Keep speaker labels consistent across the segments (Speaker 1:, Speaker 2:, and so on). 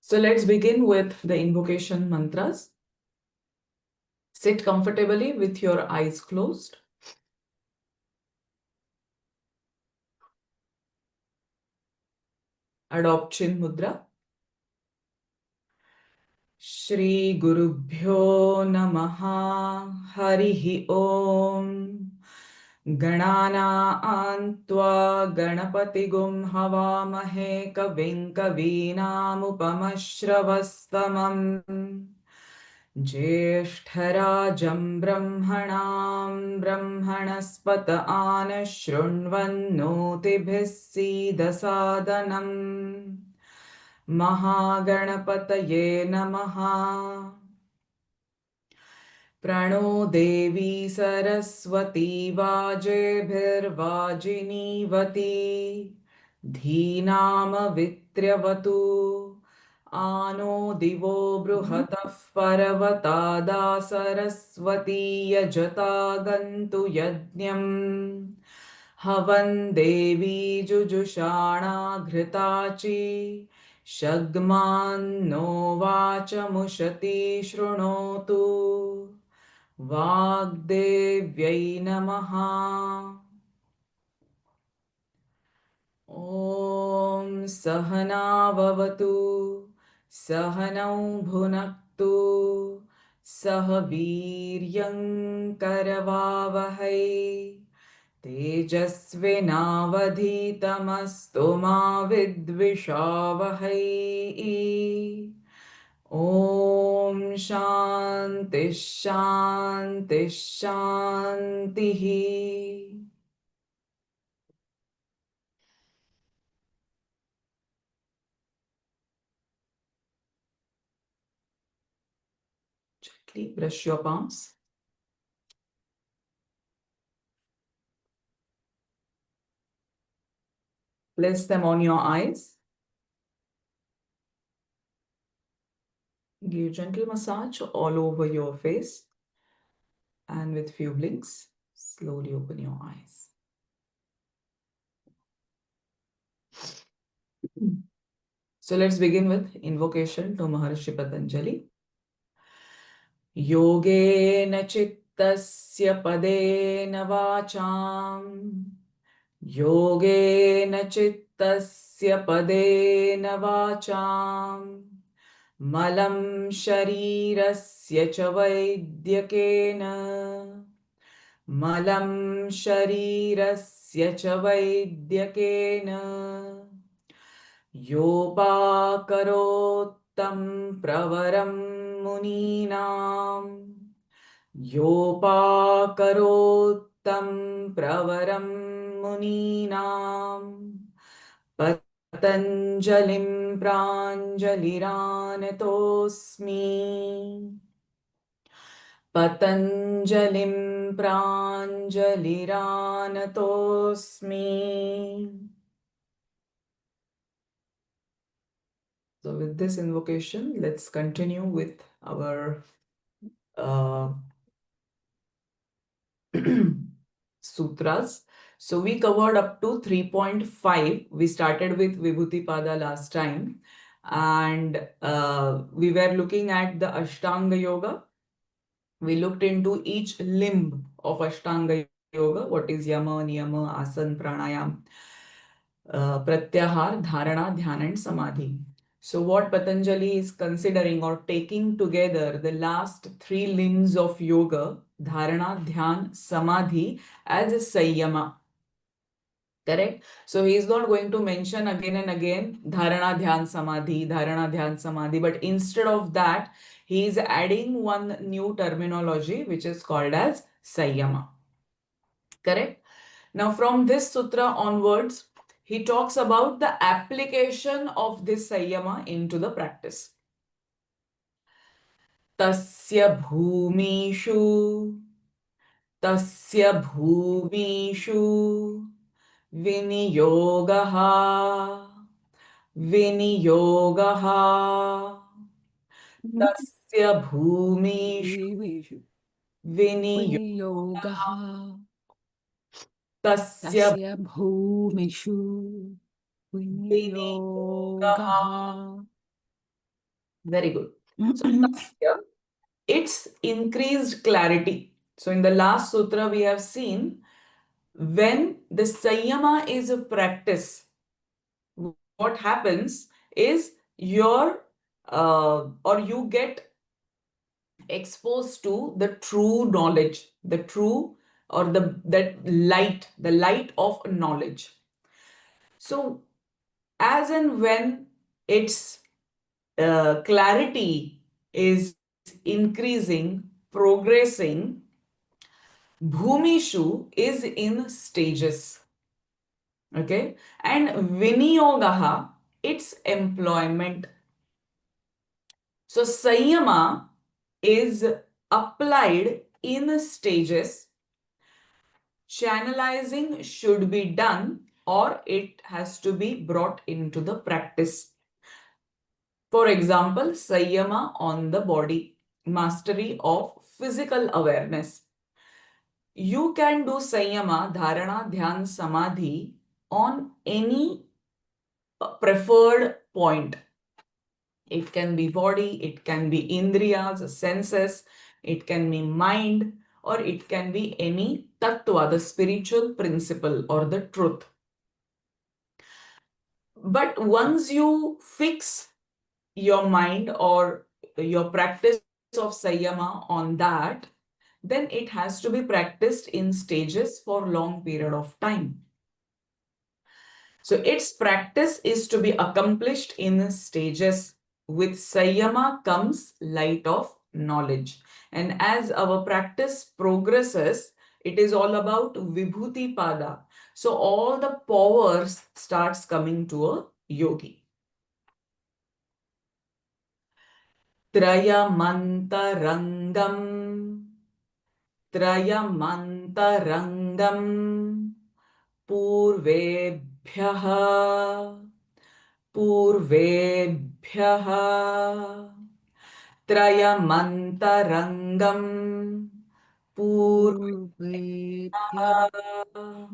Speaker 1: So let's begin with the invocation mantras. Sit comfortably with your eyes closed. Adopt Chin Mudra. Shri Gurubhyo Namaha Harihi Om. Ganana Ganapati Gum Havamahe Kavim Kavinamupamashravastamam. ज्येष्ठराजं ब्रह्मणां ब्रह्मणस्पत आनशृण्वन्नोतिभिः सीदसादनम् महागणपतये नमः। प्रणो देवी सरस्वती वाजेभिर्वाजिनीवती धीनामवित्र्यवतु आनो दिवो बृहतः पर्वतादा सरस्वती यजता गन्तु यज्ञम् हवन् देवी जुजुषाणा घृताची शग्मान्नो वाचमुशती शृणोतु वाग्देव्यै नमः। ॐ सहनाववतु सहनौ भुनक्तु सह वीर्यं करवावहै तेजस्विनावधीतमस्तु मा विद्विषावहै। ॐ शान्ति शान्ति शान्तिः। Gently brush your palms. Place them on your eyes. Give gentle massage all over your face. And with few blinks, slowly open your eyes. So let's begin with invocation to Maharishi Patanjali. Yogena chittasya padena vacham. Yogena chittasya padena vacham. Malam sharirasya cha vaidyakena. Malam sharirasya cha vaidyakena. Yopakarottam pravaram muninam. Yopakarottam pravaram muninam. Patanjalim pranjaliranatosmi. Patanjalim pranjaliranatosmi. So with this invocation, let's continue with our sutras. So we covered up to 3.5. We started with Vibhuti Pada last time, and we were looking at the Ashtanga Yoga. We looked into each limb of Ashtanga Yoga. What is Yama, Niyama, Asan, Pranayam, Pratyahar, Dharana, Dhyana, and Samadhi. So what Patanjali is considering or taking together the last three limbs of yoga, Dharana, Dhyan, Samadhi, as a Sanyama. Correct? So he is not going to mention again and again Dharana, Dhyan, Samadhi, Dharana, Dhyan, Samadhi, but instead of that, he is adding one new terminology which is called as Sanyama. Correct? Now from this sutra onwards, he talks about the application of this Sanyama into the practice. Tasya bhumishu viniyogaha tasya bhumishu
Speaker 2: Viniyogaha
Speaker 1: tasya
Speaker 2: tasya bhumishu viniyogaha
Speaker 1: Very good. So now here, it's increased clarity. So in the last sutra, we have seen when the Sanyama is a practice, what happens is you get exposed to the true knowledge, the true or the light of knowledge. So as and when its clarity is increasing, progressing, Bhumishu is in stages. Okay. And Viniyogaha, its employment. So Sanyama is applied in stages. Channelizing should be done or it has to be brought into the practice. For example, Sanyama on the body, mastery of physical awareness. You can do Sanyama, Dharana, Dhyan, Samadhi on any preferred point. It can be body, it can be indriyas, senses, it can be mind, or it can be any tattva, the spiritual principle or the truth. But once you fix your mind or your practice of Sanyama on that, then it has to be practiced in stages for long period of time. So its practice is to be accomplished in stages. With Sanyama comes light of knowledge. And as our practice progresses, it is all about Vibhuti Pada. So all the powers starts coming to a yogi. Trayamantarangam, Trayamantarangam, Purvebhyah, Purvebhyah, Trayamantharangam,
Speaker 2: Purvebhyah,
Speaker 1: Purvebhyah,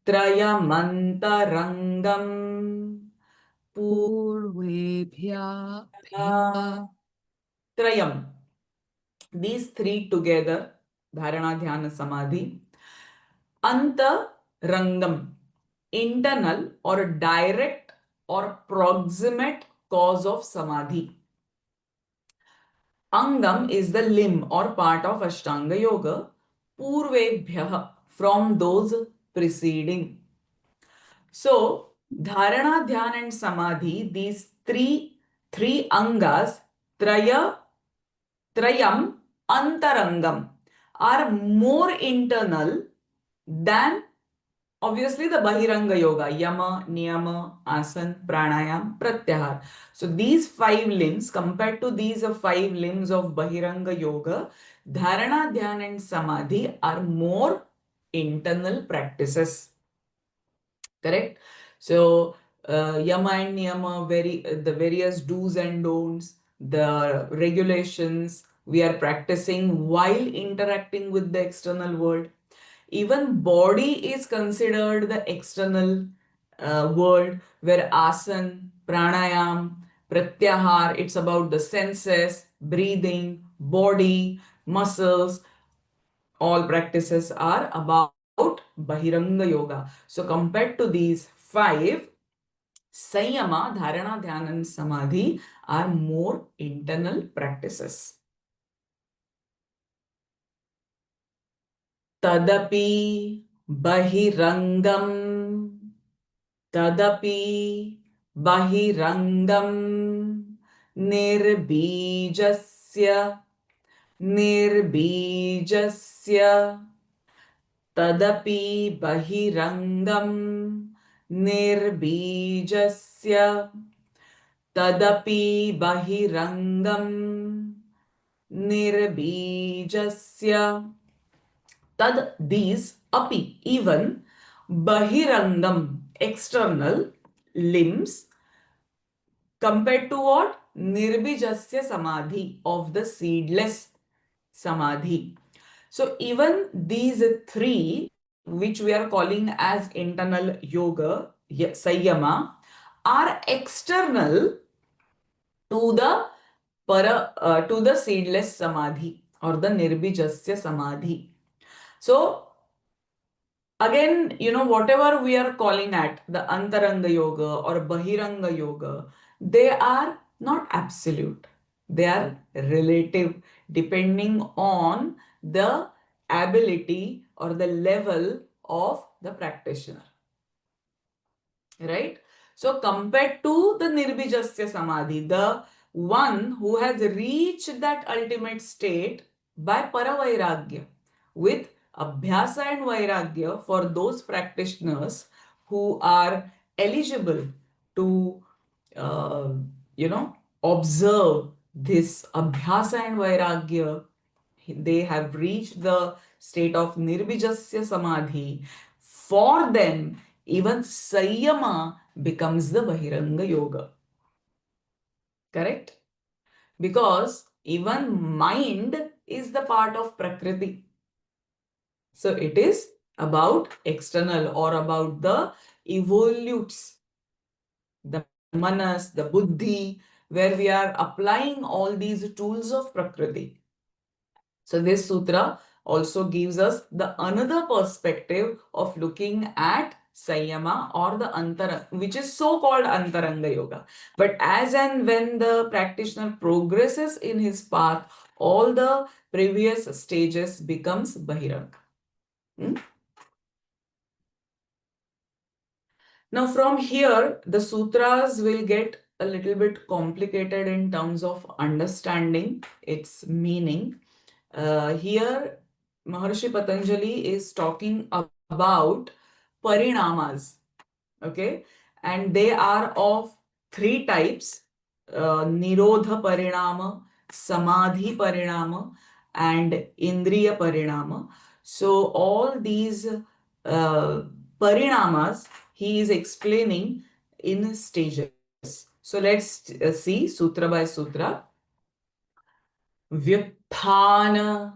Speaker 1: Trayamantarangam,
Speaker 2: Purvebhyah,
Speaker 1: Purvebhyah, Trayam. These three together, Dharana, Dhyana, Samadhi. Anta Rangam, internal or direct or proximate cause of Samadhi. Angam is the limb or part of Ashtanga Yoga. Purvebhyah, from those preceding. So, Dharana, Dhyan and Samadhi, these three angas, Trayam, Antarangam, are more internal than obviously the Bahiranga Yoga, Yama, Niyama, Asan, Pranayam, Pratyahar. So these five limbs, compared to these five limbs of Bahiranga Yoga, Dharana, Dhyan and Samadhi are more internal practices. Correct? So Yama and Niyama, the various do's and don'ts, the regulations we are practicing while interacting with the external world. Even body is considered the external world, where asan, pranayam, pratyahar, it's about the senses, breathing, body, muscles. All practices are about Bahiranga Yoga. So compared to these five, Sanyama, Dharana, Dhyana and Samadhi are more internal practices. Tadapi Bahirangam, Tadapi Bahirangam, Nirbijasya, Nirbijasya, Tadapi Bahirangam, Nirbijasya, Tadapi Bahirangam, Nirbijasya. Tad, these, api, even, bahirangam, external limbs, compared to what? Nirbijasya samadhi, of the seedless samadhi. So even these three, which we are calling as internal yoga, Sanyama, are external to the to the seedless samadhi or the nirbijasya samadhi. So again, whatever we are calling at the antaranga yoga or bahiranga yoga, they are not absolute. They are relative depending on the ability or the level of the practitioner. Right? So compared to the nirbijasya samadhi, the one who has reached that ultimate state by paravairagya, with abhyasa and vairagya, for those practitioners who are eligible to uh, observe this abhyasa and vairagya, they have reached the state of nirbijasya samadhi. For them, even Sanyama becomes the Bahiranga Yoga. Correct? Because even mind is the part of Prakriti. So it is about external or about the evolutes, the manas, the buddhi, where we are applying all these tools of Prakriti. So this sutra also gives us the another perspective of looking at Sanyama or the Antaranga, which is so called Antaranga Yoga. But as and when the practitioner progresses in his path, all the previous stages becomes Bahiranga. Hmm? Now from here, the sutras will get a little bit complicated in terms of understanding its meaning. Here, Maharishi Patanjali is talking about parinamas, okay, and they are of three types: Nirodha Parinama, Samadhi Parinama, and Indriya Parinama. So, all these parinamas he is explaining in stages. So, let's see sutra by sutra. Vyuthana,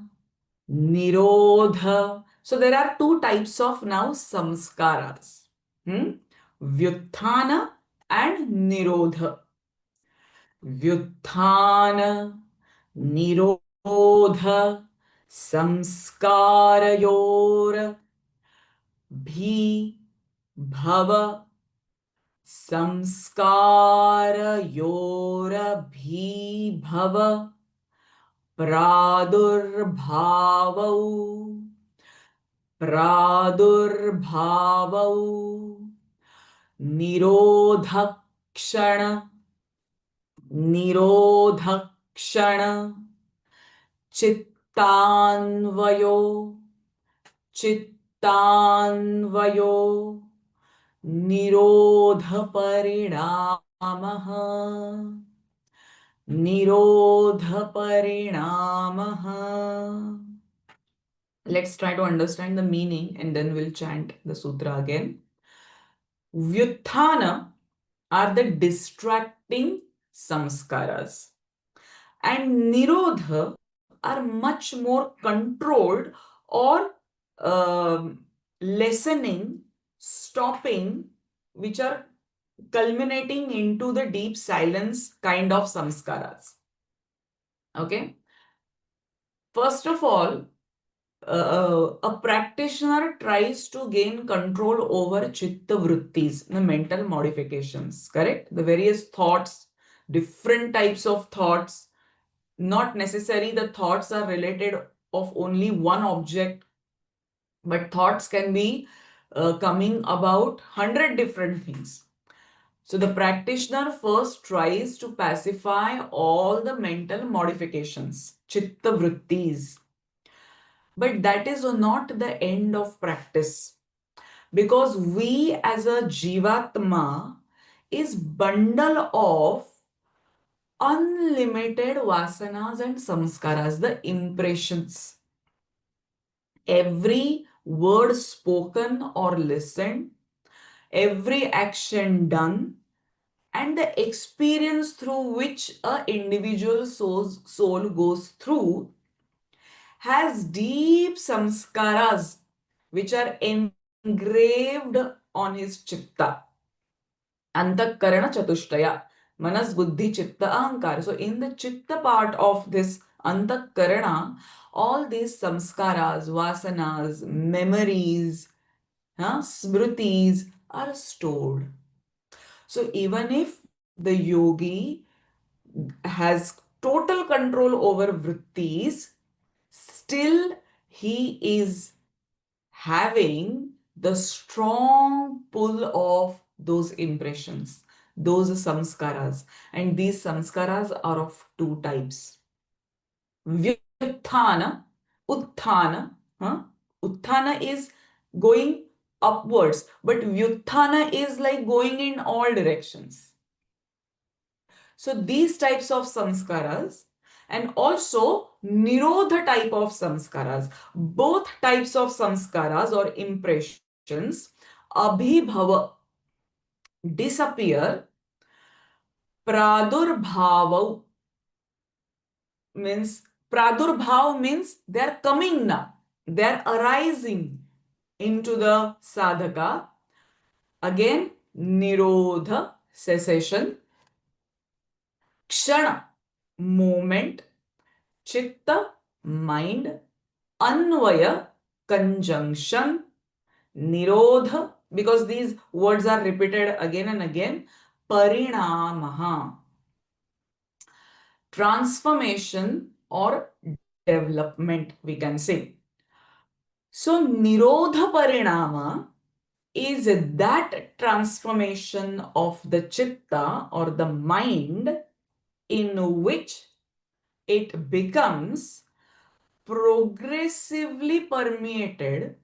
Speaker 1: Nirodha. So there are two types of now samskaras. Vyuthana and Nirodha. Vyuthana, Nirodha, Samskarayor, Bhi, Bhava, Samskarayor, Bhi, Bhava, Pradurbhavau, Pradurbhavau, Nirodhakshana, Nirodhakshana, Chittanvayo, Chittanvayo, Nirodhaparinamaha, Nirodhaparinamaha. Let's try to understand the meaning and then we'll chant the sutra again. Vyuthana are the distracting samskaras, and Nirodha are much more controlled or lessening, stopping, which are culminating into the deep silence kind of samskaras. Okay. First of all, a practitioner tries to gain control over chitta vrittis, the mental modifications, correct? The various thoughts, different types of thoughts, not necessarily the thoughts are related of only one object, but thoughts can be coming about 100 different things. So the practitioner first tries to pacify all the mental modifications, chitta vrittis. But that is not the end of practice, because we as a jivatma is bundle of unlimited vasanas and samskaras, the impressions. Every word spoken or listened, every action done, and the experience through which an individual soul goes through has deep samskaras which are engraved on his chitta. Antakarana chatushtaya, Manas, Buddhi, Chitta, Ahankara. So in the Chitta part of this Antakarana, all these samskaras, vasanas, memories, smritis are stored. So even if the yogi has total control over vrittis, still he is having the strong pull of those impressions, those samskaras. And these samskaras are of two types. Vyuthana, Utthana. Utthana is going upwards, but Vyuthana is like going in all directions. So these types of samskaras and also nirodha type of samskaras, both types of samskaras or impressions, abhibhava, disappear, pradurbhava means pradurbhav means they are coming now, they are arising into the sadhaka. Again, nirodha, cessation, kshana, moment, chitta, mind, anvaya, conjunction, nirodha, because these words are repeated again and again, parinamaha, transformation or development, we can say. So, nirodha parinama is that transformation of the chitta or the mind in which it becomes progressively permeated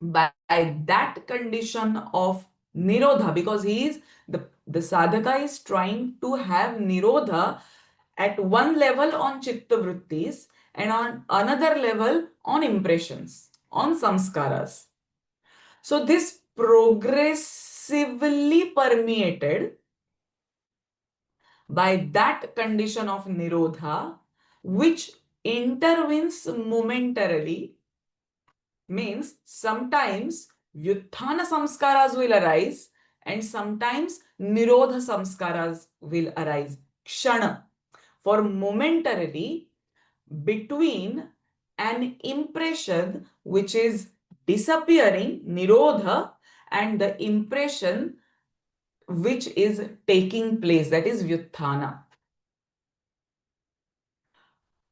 Speaker 1: by that condition of nirodha, because the sadhaka is trying to have nirodha at one level on chitta vrittis and on another level on impressions, on samskaras. So this progressively permeated by that condition of nirodha, which intervenes momentarily, means sometimes vyuthana samskaras will arise and sometimes nirodha samskaras will arise. Kshana, for momentarily, between an impression which is disappearing, nirodha, and the impression which is taking place, that is vyuthana.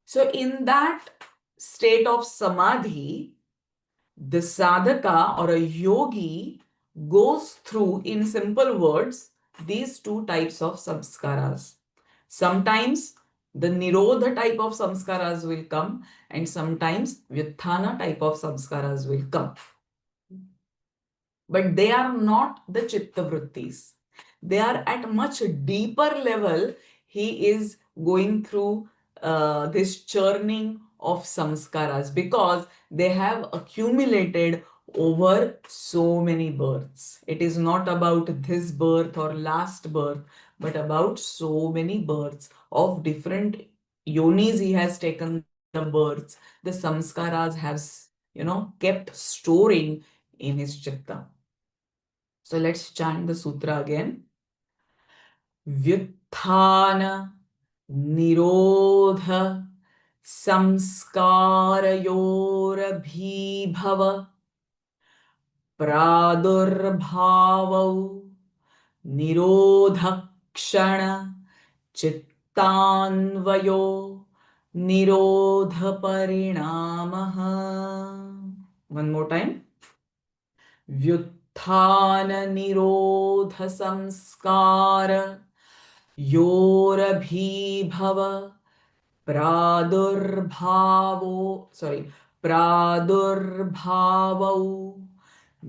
Speaker 1: So in that state of samadhi, the sadhaka or a yogi goes through, in simple words, these two types of samskaras. Sometimes the nirodha type of samskaras will come and sometimes vyuthana type of samskaras will come. But they are not the chitta vrittis. They are at much deeper level. He is going through this churning of samskaras because they have accumulated over so many births. It is not about this birth or last birth, but about so many births of different yonis. He has taken the births. The samskaras have, kept storing in his chitta. So let's chant the sutra again. Vyuthana Nirodha Samskarayorabhibhava Pradurbhavau Nirodhakshana Chittanvayo Nirodha Parinamaha. One more time. व्युत्थान निरोध संस्कार योरभीभव प्रादुर्भावौ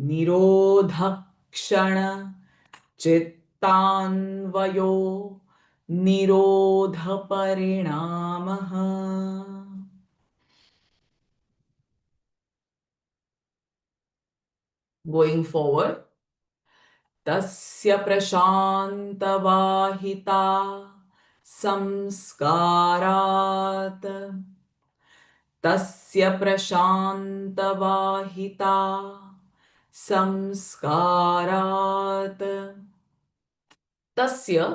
Speaker 1: निरोधक्षण चित्तान्वयो निरोध परिणामः. Going forward, तस्य प्रशान्तवाहिता संस्कारात् तस्य प्रशान्तवाहिता संस्कारात्. Tasya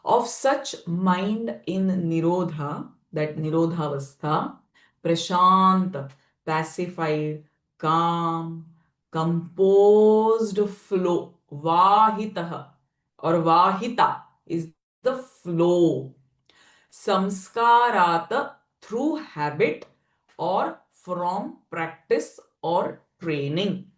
Speaker 1: Of such mind in Nirodha, that Nirodhavastha, Prashant, pacified, calm, composed flow, Vahitah or Vahita is the flow. Samskarat through habit or from practice or training.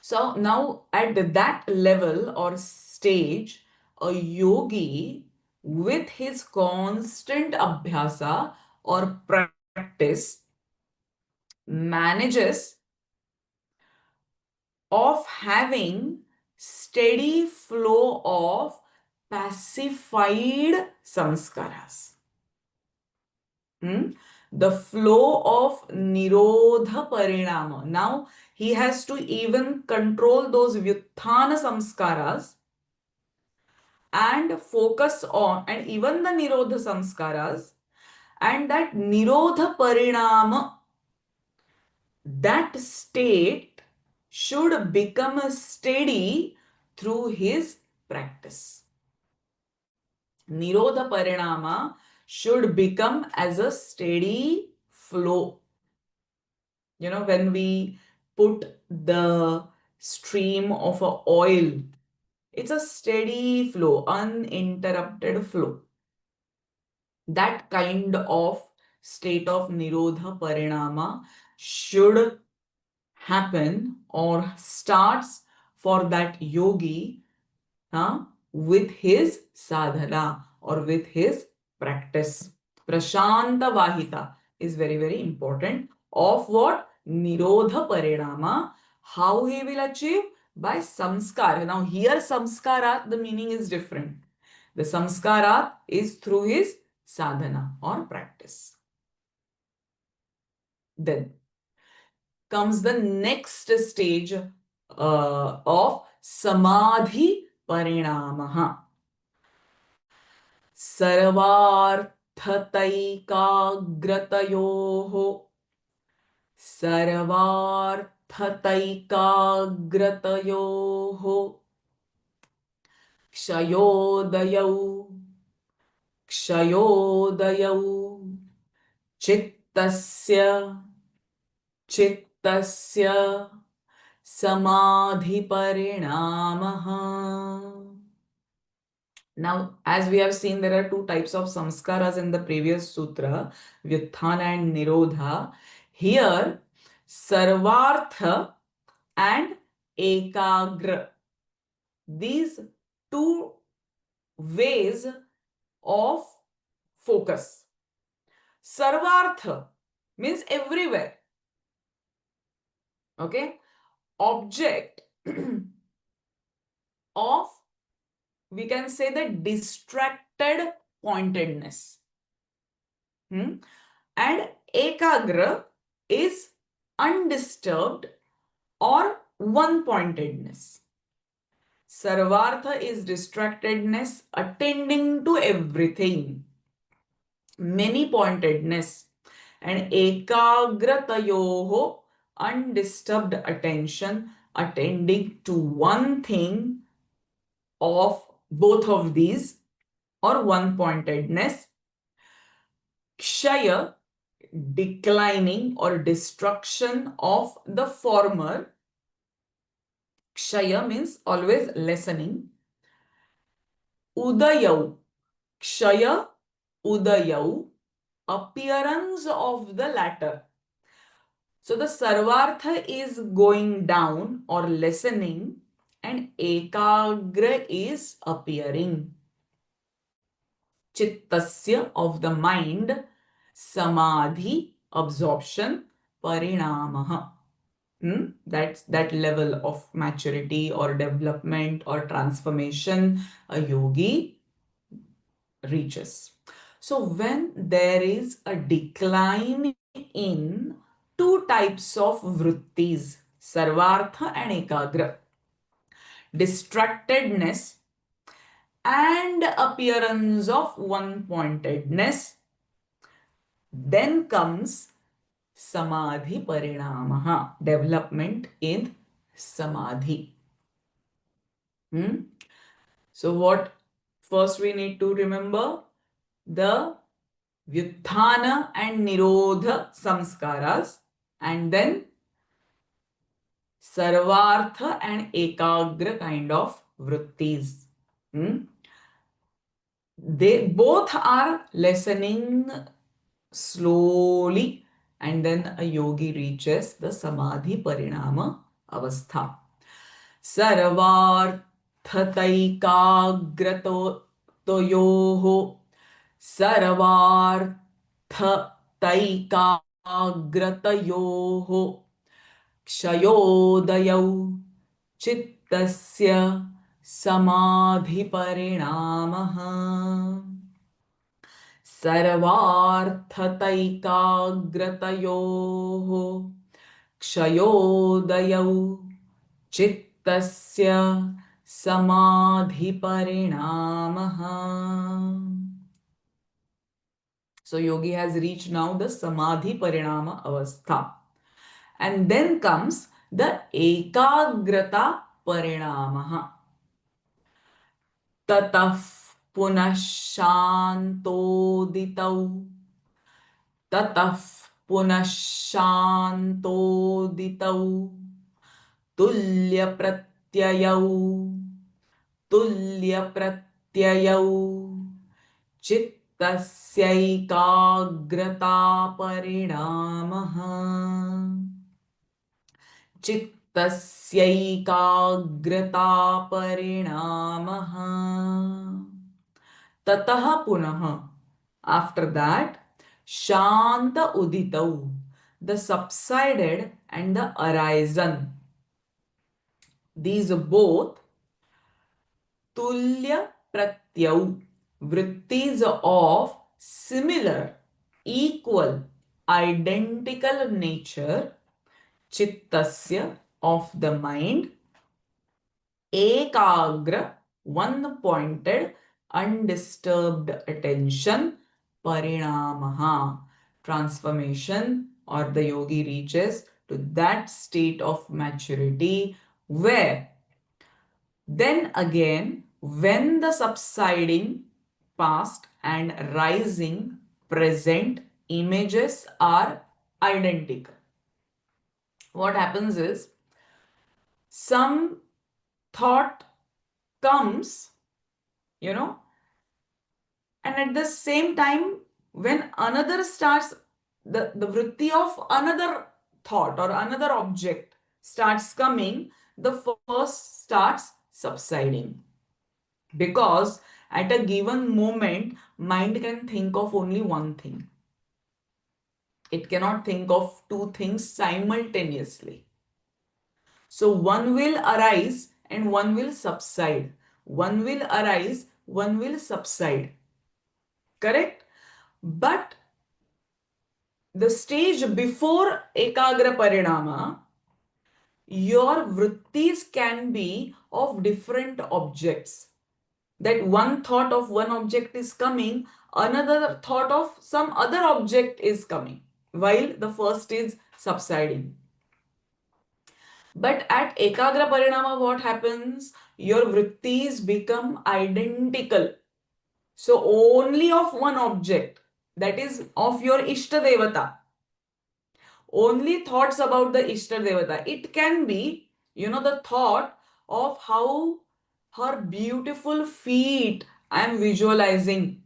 Speaker 1: So now at that level or stage, a yogi with his constant abhyasa or practice manages of having steady flow of pacified samskaras. The flow of nirodha parinama. Now he has to even control those vyuthana samskaras and focus on, and even the nirodha samskaras, and that nirodha parinama, that state should become steady through his practice. Nirodha parinama should become as a steady flow. You know, when we put the stream of a oil, it's a steady flow, uninterrupted flow. That kind of state of nirodha parinama should happen or starts for that yogi with his sadhana or with his practice. Prashanta Vahita is very, very important. Of what? Nirodha Parinama. How he will achieve? By samskara. Now, here samskarat, the meaning is different. The samskarat is through his sadhana or practice. Then comes the next stage of Samadhi Parinamaha. सर्वार्थतैकाग्रतयोः सर्वार्थतैकाग्रतयोः क्षयोदयौ क्षयोदयौ चित्तस्य चित्तस्य समाधिपरिणामः. Now, as we have seen, there are two types of samskaras in the previous sutra, Vyuthana and Nirodha. Here, Sarvartha and Ekagra. These two ways of focus. Sarvartha means everywhere. Okay? Object of, we can say, the distracted pointedness. And ekagra is undisturbed or one-pointedness. Sarvartha is distractedness attending to everything, many-pointedness, and ekagratayoho, undisturbed attention attending to one thing of both of these, or one-pointedness. Kshaya, declining or destruction of the former. Kshaya means always lessening. Udayau, Kshaya, Udayau, appearance of the latter. So the Sarvartha is going down or lessening, and Ekagra is appearing. Chittasya, of the mind, Samadhi, absorption, Parinamaha. That's that level of maturity or development or transformation a yogi reaches. So when there is a decline in two types of vrittis, Sarvartha and Ekagra, distractedness and appearance of one-pointedness, then comes Samadhi Parinamaha, development in Samadhi. So what First, we need to remember the Vyuthana and Nirodha samskaras, and then Sarvartha and Ekagra kind of vrittis. Hmm? They both are lessening slowly, and then a yogi reaches the Samadhi Parinama Avastha. सर्वार्थतैकाग्रतयोः सर्वार्थतैकाग्रतयोः क्षयोदयौ चित्तस्य समाधिपरिणामः सर्वार्थतैकाग्रतयोः क्षयोदयौ चित्तस्य समाधिपरिणामः. So yogi has reached now the samadhi parinama avastha. And then comes the ekagrata parinamaha. Tatah punah shantoditau. Tatah punah shantoditau. Tulya pratyayau. Tulya pratyayau. चित्तस्यैकाग्रता परिणामः चित्तस्यैकाग्रता परिणामः ततः पुनः after that shanta uditau the subsided and the arisen these both tulya pratyau vrittis of similar, equal, identical nature, chittasya of the mind, ekagra, one pointed, undisturbed attention, parinamaha, transformation, or the yogi reaches to that state of maturity where then again, when the subsiding past and rising present images are identical, what happens is some thought comes, you know, and at the same time, when another starts, the vritti of another thought or another object starts coming, the first starts subsiding. Because at a given moment, mind can think of only one thing. It cannot think of two things simultaneously. So one will arise and one will subside. One will arise, one will subside. Correct? But the stage before Ekagra Parinama, your vrittis can be of different objects. That one thought of one object is coming, another thought of some other object is coming, while the first is subsiding. But at Ekagra Parinama, what happens? Your vrittis become identical. So only of one object, that is of your Ishta Devata. Only thoughts about the Ishta Devata. It can be, the thought of how her beautiful feet I am visualizing.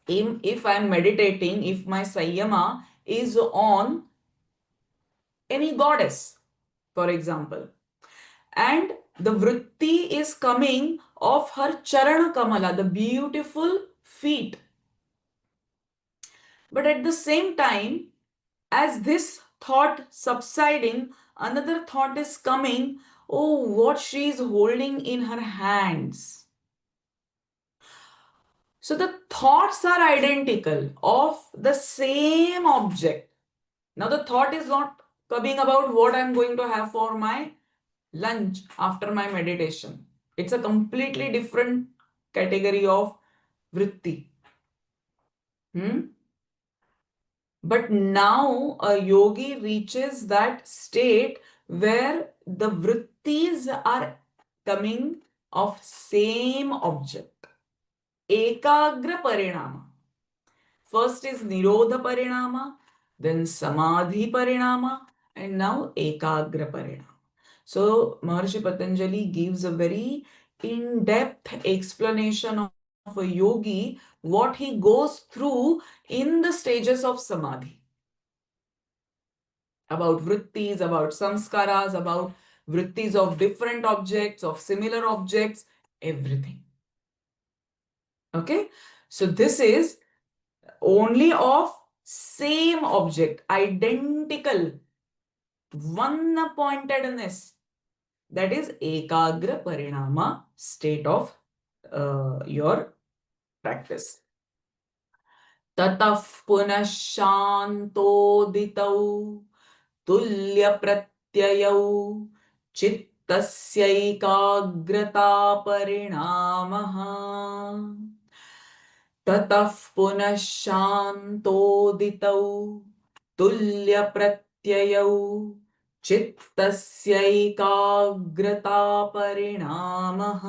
Speaker 1: If I am meditating, if my Sanyama is on any goddess, for example, and the vritti is coming of her Charana Kamala, the beautiful feet. But at the same time, as this thought subsiding, another thought is coming, oh, what she is holding in her hands. So the thoughts are identical of the same object. Now the thought is not coming about what I'm going to have for my lunch after my meditation. It's a completely different category of vritti. But now a yogi reaches that state where the vrittis are coming of same object. ekagra parinama. First is nirodha parinama, then samadhi parinama, and now ekagra parinama. So Maharishi Patanjali gives a very in-depth explanation of a yogi, what he goes through in the stages of samadhi, about vrittis, about samskaras, about vrittis of different objects, of similar objects, everything. Okay, so this is only of same object, identical, one pointedness. That is ekagra parinama state of your practice. Tataf punah shantoditau tulya pratyayau चित्तस्यैकाग्रता परिणामः ततः पुनः शान्तोदितौ तुल्यप्रत्ययौ चित्तस्यैकाग्रता परिणामः.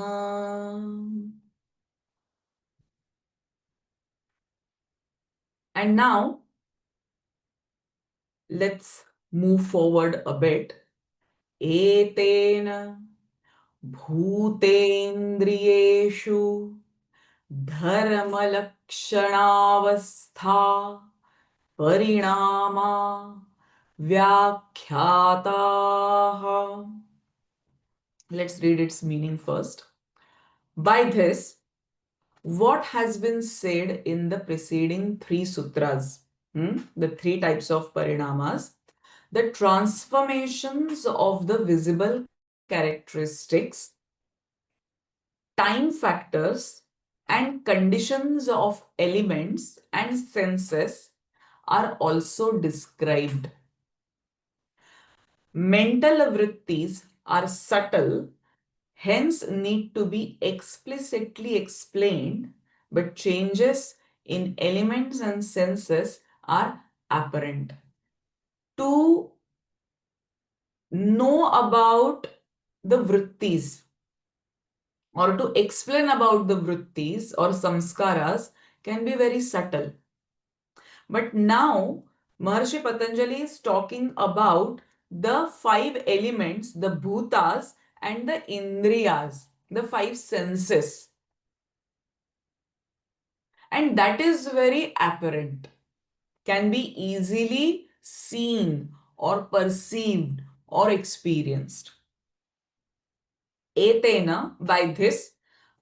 Speaker 1: And now let's move forward a bit. Etena bhutendriyeshu dharmalakshanaavastha parinama vyakhyatāः. Let's read its meaning first. By this, what has been said in the preceding three sutras, the three types of parinamas, the transformations of the visible characteristics, time factors, and conditions of elements and senses are also described. Mental vrittis are subtle, hence need to be explicitly explained, but changes in elements and senses are apparent. To know about the vrittis or to explain about the vrittis or samskaras can be very subtle. But now Maharishi Patanjali is talking about the five elements, the bhutas and the indriyas, the five senses. And that is very apparent, can be easily seen or perceived or experienced. Etena, by this,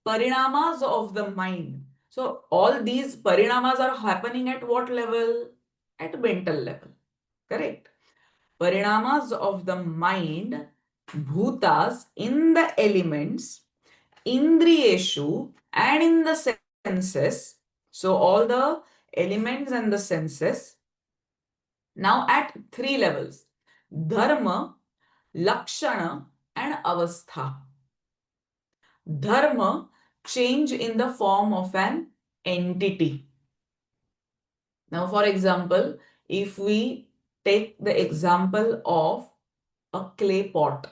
Speaker 1: parinamas of the mind. So all these parinamas are happening at what level? At mental level. Correct. Parinamas of the mind, bhutas, in the elements, indriyeshu, and in the senses. So all the elements and the senses. Now at three levels: dharma, lakshana, and avastha. Dharma, change in the form of an entity. Now, for example, if we take the example of a clay pot.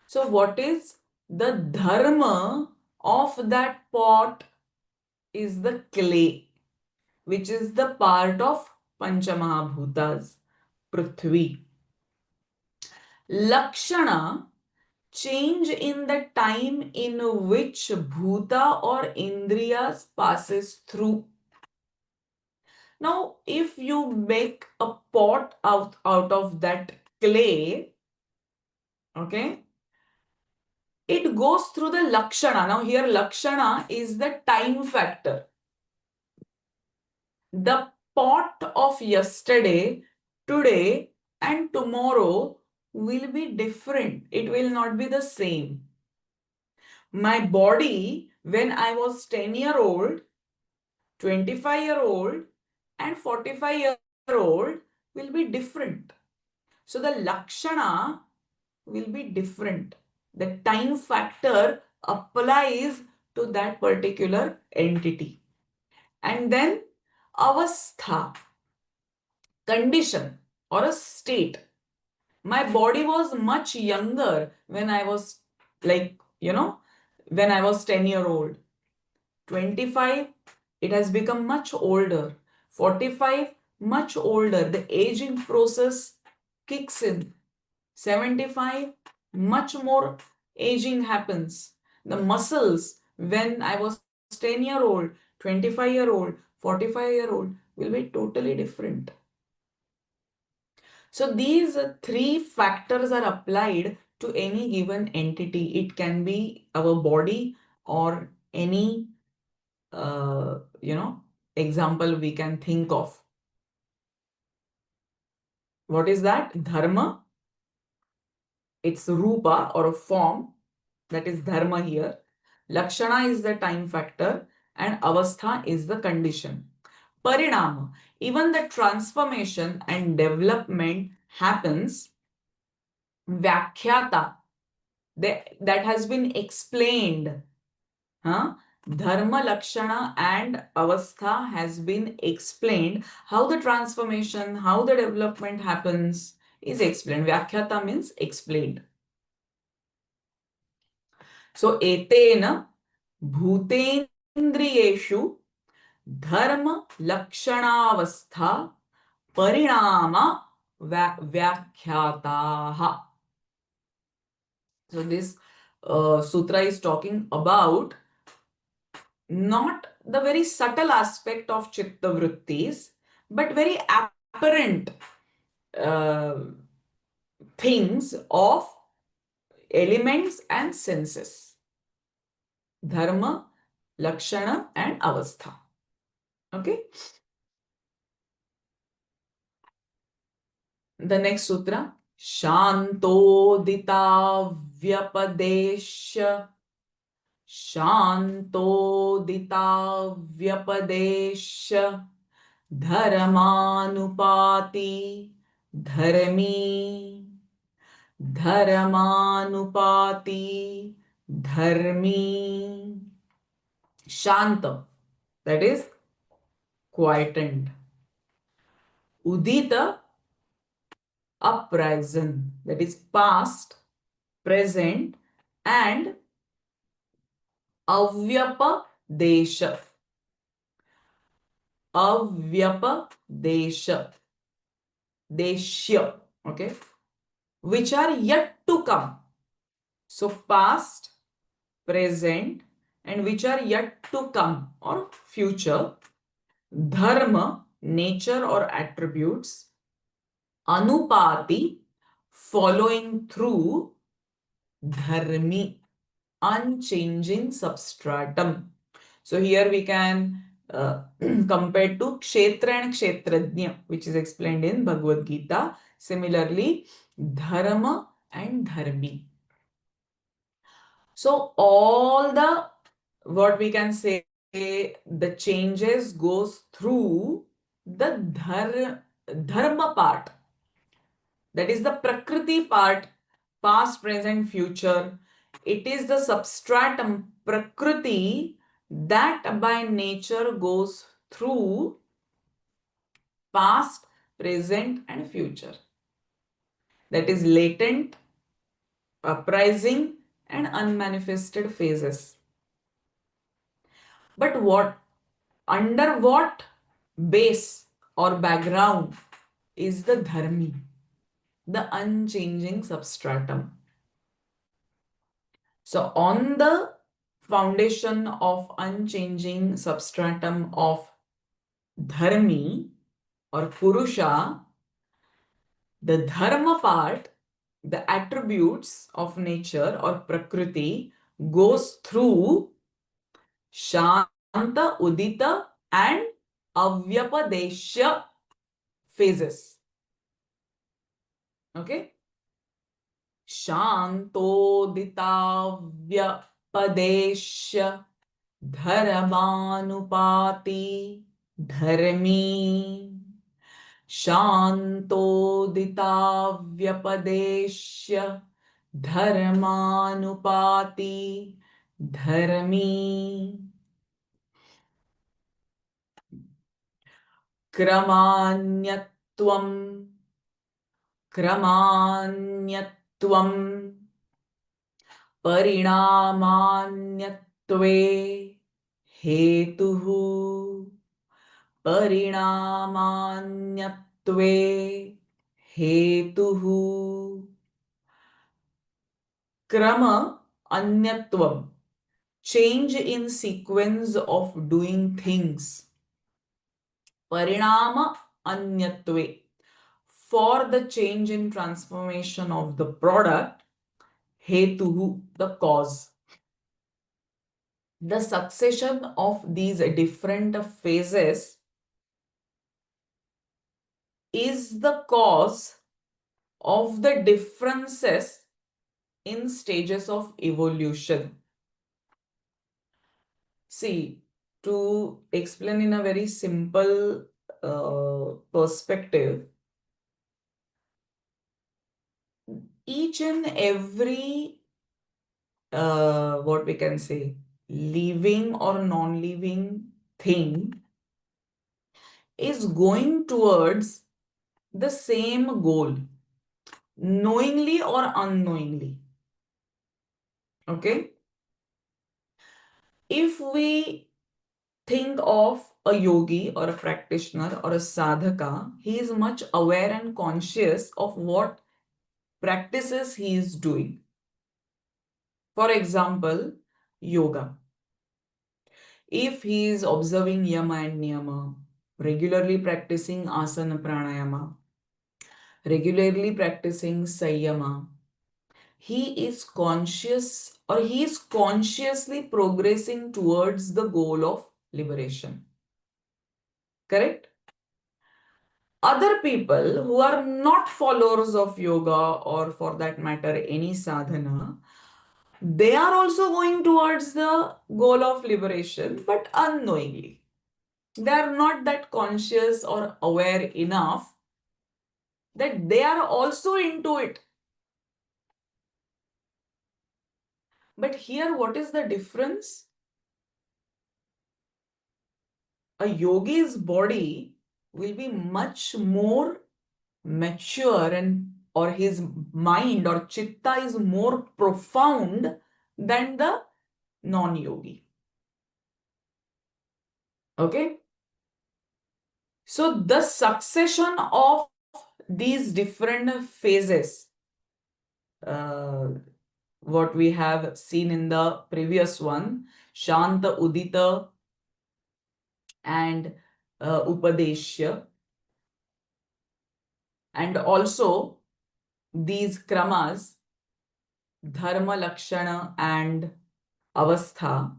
Speaker 1: So, what is the dharma of that pot? Is the clay, which is the part of Panchamahabhutas, Prithvi. Lakshana, change in the time in which bhuta or indriyas passes through. Now, if you make a pot out of that clay, okay, it goes through the lakshana. Now, here lakshana is the time factor. The pot of yesterday, today, and tomorrow will be different. It will not be the same. My body, when I was 10-year-old, 25-year-old, and 45-year-old will be different. So the lakshana will be different. The time factor applies to that particular entity. And then avastha, condition or a state. My body was much younger when I was when I was 10-year-old. 25, it has become much older. 45, much older. The aging process kicks in. 75, much more aging happens. The muscles, when I was 10-year-old, 25-year-old, 45-year-old, will be totally different. So these three factors are applied to any given entity. It can be our body or any, example we can think of. What is that? Dharma. It's rupa or a form. That is dharma here. Lakshana is the time factor and avastha is the condition. Parinama. Even the transformation and development happens. Vyakhyata. That has been explained. Huh? Dharma, Lakshana and Avastha has been explained. How the transformation, how the development happens is explained. Vyakhyata means explained. So, etena bhutendriyeshu dharma lakshanavastha parinama vyakhyataha. So, this sutra is talking about not the very subtle aspect of chitta vrittis, but very apparent uh, things of elements and senses. Dharma, Lakshana and Avastha. Okay. The next sutra. Shantodita vyapadesha. Shantodita vyapadesha. Dharmanupati dharmi. Dharmanupati dharmi. Shanta, that is quietened. Udita, uprising, that is past, present, and avyapadesha. Avyapadesha. Deshya, okay, which are yet to come. So past, present, and which are yet to come or future. Dharma, nature or attributes. Anupati, following through. Dharmi, unchanging substratum. So here we can compare to Kshetra and Kshetrajna, which is explained in Bhagavad Gita. Similarly, Dharma and Dharmi. So all the, what we can say, the changes goes through the dharma part. That is the Prakriti part, past, present, future. It is the substratum Prakriti that by nature goes through past, present and future. That is latent, uprising and unmanifested phases. But under what base or background is the dharmi, the unchanging substratum? So on the foundation of unchanging substratum of dharmi or purusha, the dharma part, the attributes of nature or prakriti goes through shanta, udita and avyapadesha phases. Okay. Shantoditavyapadesha dharmanupati dharmi. Shantoditavyapadesha dharmanupati dharmi. Kramanyatvam kramanyatvam parinamanyatve हेतुः परिणामान्यत्वे हेतुः क्रम अन्यत्वम change in sequence of doing things parinama anyatve for the change in transformation of the product hetuhu the cause. The succession of these different phases is the cause of the differences in stages of evolution. See, to explain in a very simple perspective, each and every, what we can say, living or non-living thing is going towards the same goal, knowingly or unknowingly. Okay? If we think of a yogi or a practitioner or a sadhaka, he is much aware and conscious of what practices he is doing. For example, yoga. If he is observing yama and niyama, regularly practicing asana pranayama, regularly practicing sanyama, he is conscious or he is consciously progressing towards the goal of liberation. Correct? Other people who are not followers of yoga or for that matter any sadhana, they are also going towards the goal of liberation but unknowingly. They are not that conscious or aware enough that they are also into it. But here, what is the difference? A yogi's body will be much more mature and or his mind or chitta is more profound than the non-yogi. Okay? So the succession of these different phases, what we have seen in the previous one, Shanta, Udita, and Upadeshya, and also these kramas, Dharma, Lakshana, and Avastha.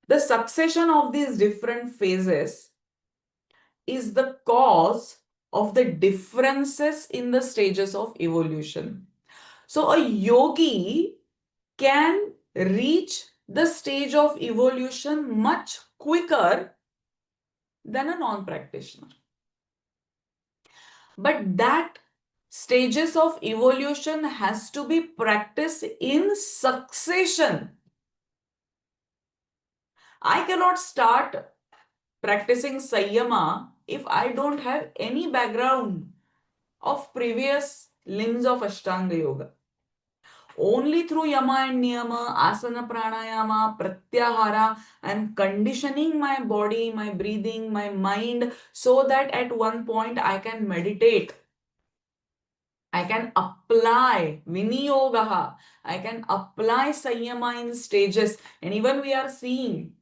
Speaker 1: The succession of these different phases is the cause of the differences in the stages of evolution. So a yogi can reach the stage of evolution much quicker than a non-practitioner. But that stages of evolution has to be practiced in succession. I cannot start practicing Sanyama if I don't have any background of previous limbs of Ashtanga Yoga. Only through Yama and Niyama, Asana Pranayama, Pratyahara, I am conditioning my body, my breathing, my mind so that at one point I can meditate. I can apply Viniyogaha. I can apply Sanyama in stages. And even we are seeing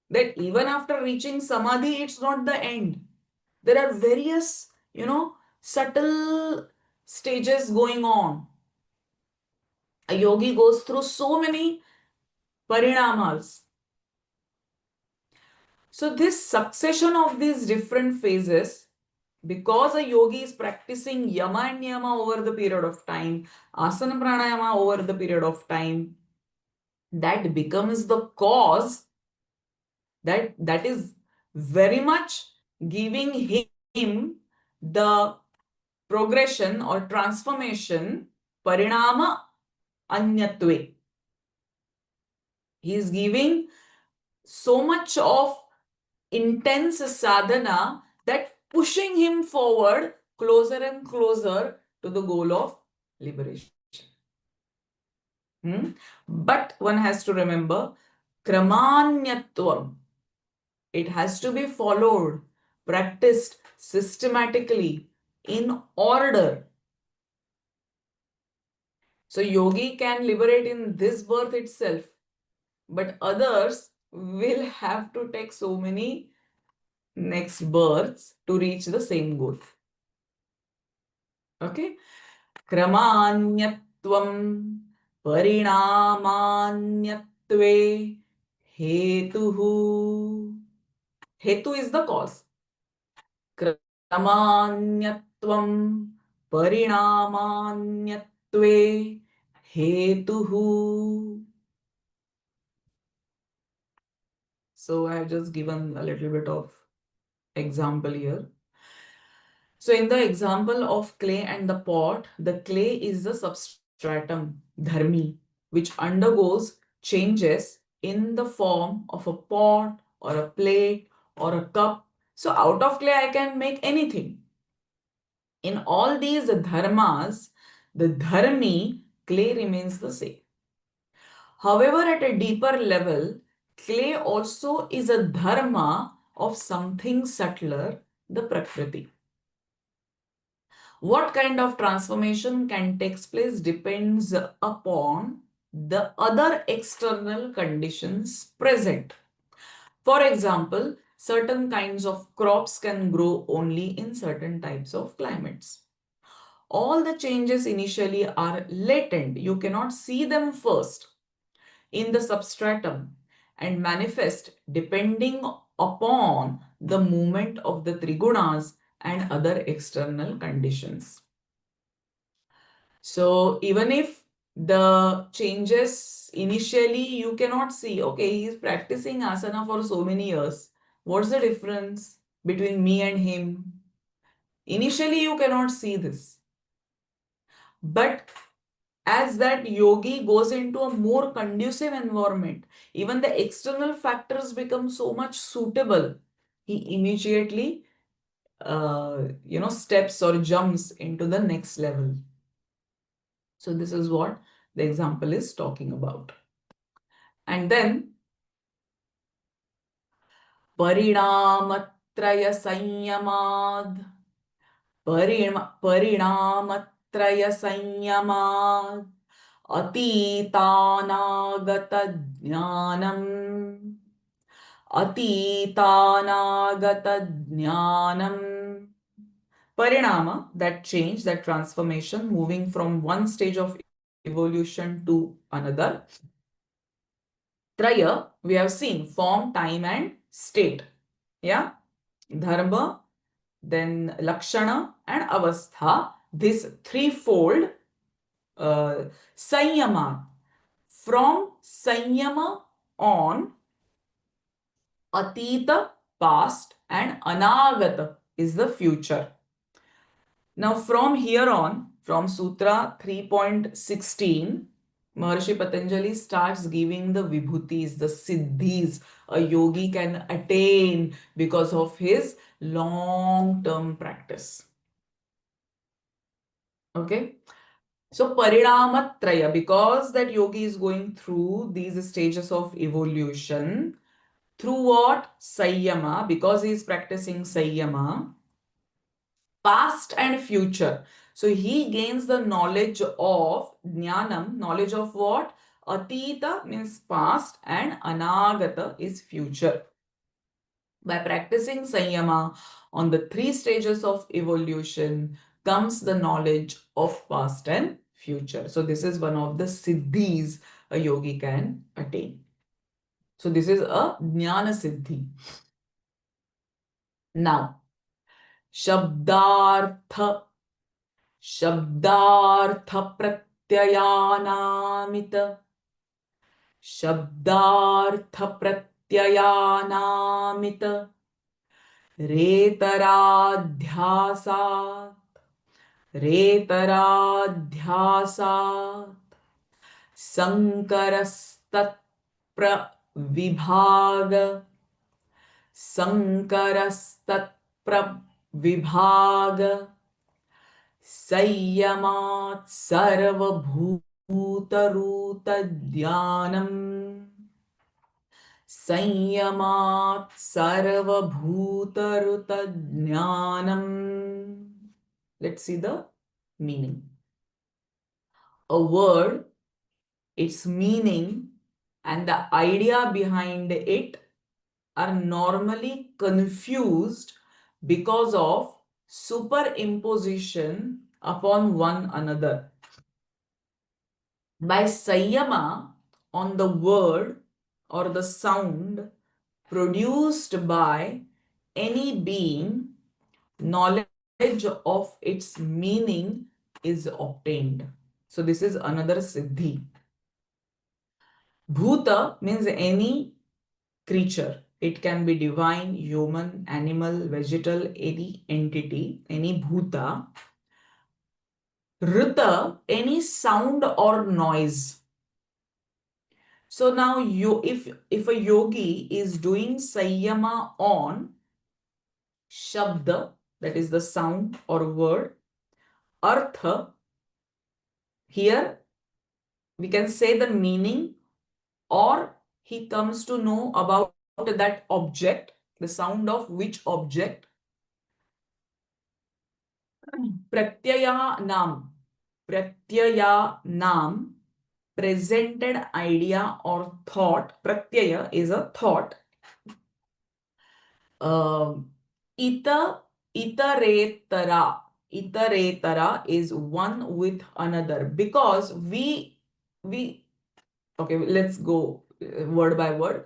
Speaker 1: that even after reaching Samadhi, it's not the end. There are various, subtle stages going on. A yogi goes through so many parinamas. So this succession of these different phases, because a yogi is practicing yama and niyama over the period of time, asana pranayama over the period of time, that becomes the cause that is very much giving him the progression or transformation parinama anyatve. He is giving so much of intense sadhana that pushing him forward closer and closer to the goal of liberation. But one has to remember, Kramanyatvam. It has to be followed, practiced systematically in order. So yogi can liberate in this birth itself, but others will have to take so many next births to reach the same goal. Okay? Kramanyatvam parinamanyatve hetuhu. Hetu is the cause. Kramanyatvam parinamanyatve hetuhu. So I have just given a little bit of example here. So in the example of clay and the pot, the clay is the substratum, dharmi, which undergoes changes in the form of a pot or a plate or a cup. So out of clay, I can make anything. In all these dharmas, the dharmi, clay remains the same. However, at a deeper level, clay also is a dharma of something subtler, the prakriti. What kind of transformation can take place depends upon the other external conditions present. For example, certain kinds of crops can grow only in certain types of climates. All the changes initially are latent. You cannot see them first in the substratum and manifest depending upon the movement of the trigunas and other external conditions. So even if the changes initially you cannot see, okay, he is practicing asana for so many years. What's the difference between me and him? Initially, you cannot see this. But as that yogi goes into a more conducive environment, even the external factors become so much suitable. He immediately, steps or jumps into the next level. So this is what the example is talking about. And then parinaamatraya sanyamad. Parinaamatraya sanyamad. अतीतानागत ज्ञानम अतीतानागत ज्ञानम parinama, that change, that transformation, moving from one stage of evolution to another. Traya, we have seen form, time and state. Yeah, dharma, then lakshana and avastha, this threefold sanyama. From sanyama on, atita, past, and anagata is the future. Now, from here on, from Sutra 3.16, Maharishi Patanjali starts giving the Vibhutis, the Siddhis a yogi can attain because of his long-term practice. Okay? So Parinamatraya, because that yogi is going through these stages of evolution, through what? Sanyama, because he is practicing Sanyama, past and future. So he gains the knowledge of Jnanam, knowledge of what? Atita means past and Anagata is future. By practicing Sanyama on the three stages of evolution comes the knowledge of past and future. So this is one of the siddhis a yogi can attain. So this is a Jnana Siddhi. Now, Shabdartha Shabdartha-pratyayānāmit Shabdartha-pratyayānāmit Retarādhyāsāt Retarādhyāsāt Sankarastat-pravibhāga Sankarastat-pravibhāga संयमात् सर्वभूतरूतध्यानम् संयमात् सर्वभूतऋतज्ञानम्. Let's see the meaning. A word, its meaning, and the idea behind it are normally confused because of superimposition upon one another. By Sayama, on the word or the sound produced by any being, knowledge of its meaning is obtained. So this is another siddhi. Bhuta means any creature. It can be divine, human, animal, vegetal, any entity, any bhuta. Rita, any sound or noise. So now if a yogi is doing sayama on shabda, that is the sound or word, artha, here we can say the meaning, or he comes to know about that object, the sound of which object. Pratyaya nam. Pratyaya nam, presented idea or thought. Pratyaya is a thought. Ita, itaretara. Itaretara is one with another, because we okay, let's go word by word.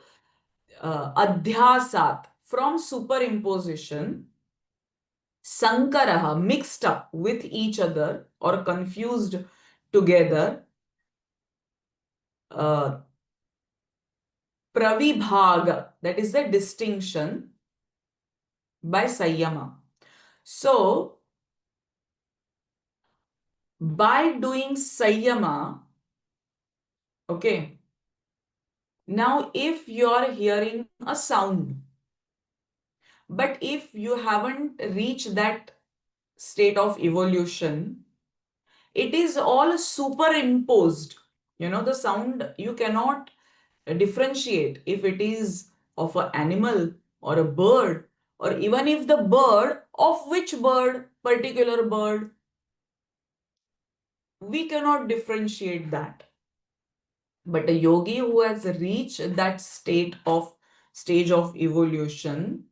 Speaker 1: Adhyasat, from superimposition. Sankaraha, mixed up with each other or confused together. Pravibhaga, that is the distinction by Sayama. So, by doing Sayama, okay, now if you are hearing a sound, but if you haven't reached that state of evolution, it is all superimposed. The sound you cannot differentiate if it is of an animal or a bird, or even if the bird, of which bird, particular bird, we cannot differentiate that. But a yogi who has reached that stage of evolution,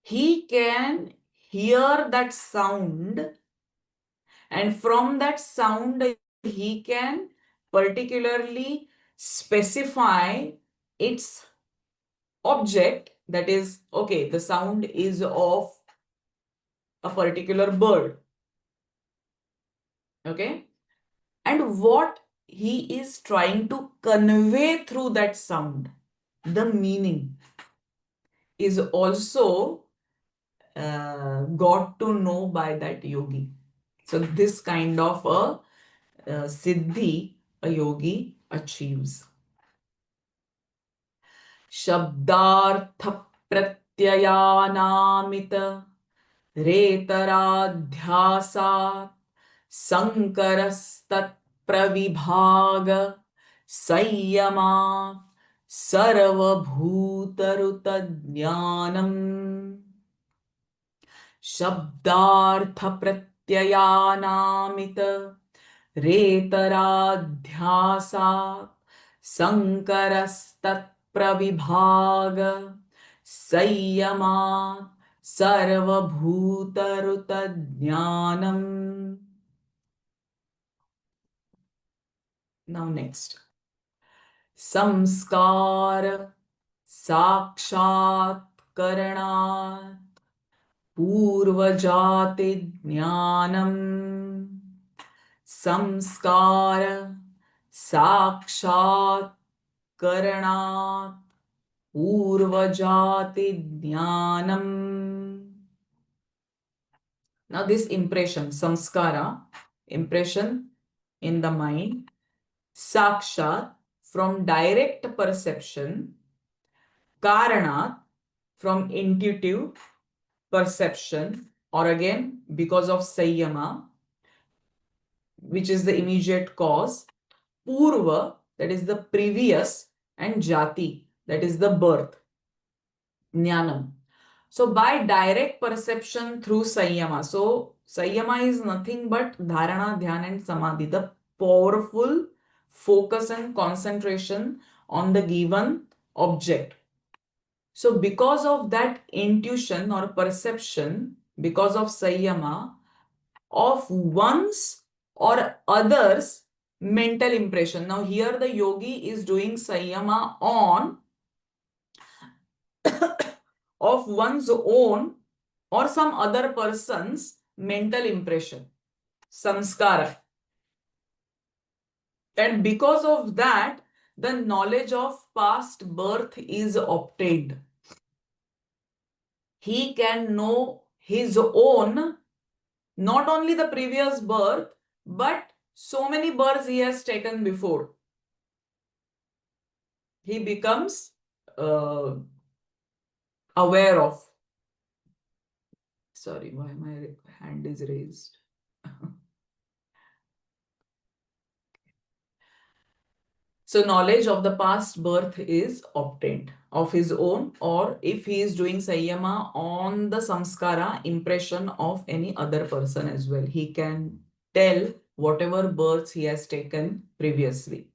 Speaker 1: he can hear that sound, and from that sound he can particularly specify its object. That is, okay, the sound is of a particular bird, okay, and what he is trying to convey through that sound, the meaning, is also got to know by that yogi. So this kind of a siddhi a yogi achieves. Shabdartha pratyayanamita रेतराध्यासात् संकरस्तत्प्रविभाग संयमात् सर्वभूतऋतज्ञानम्. शब्दार्थप्रत्ययानामित रेतराध्यासात् संकरस्तत्प्रविभाग संयमात् सर्वभूतऋतज्ञानम्. Now next. संस्कार साक्षात्करणात् पूर्वजाति ज्ञानम्. संस्कार साक्षात्करणात् पूर्वजाति ज्ञानम्. Now this impression, samskara, impression in the mind, sakshat, from direct perception, karanat, from intuitive perception, or again because of sayama, which is the immediate cause, purva, that is the previous, and jati, that is the birth, jnanam. So by direct perception through Sanyama. So Sanyama is nothing but Dharana, Dhyan and Samadhi. The powerful focus and concentration on the given object. So because of that intuition or perception, because of Sanyama, of one's or others' mental impression. Now here the yogi is doing Sanyama on of one's own or some other person's mental impression, samskara. And because of that, the knowledge of past birth is obtained. He can know his own, not only the previous birth, but so many births he has taken before. He becomes uh, aware of. Sorry, why my hand is raised? So knowledge of the past birth is obtained of his own, or if he is doing Sanyama on the samskara impression of any other person as well. He can tell whatever births he has taken previously.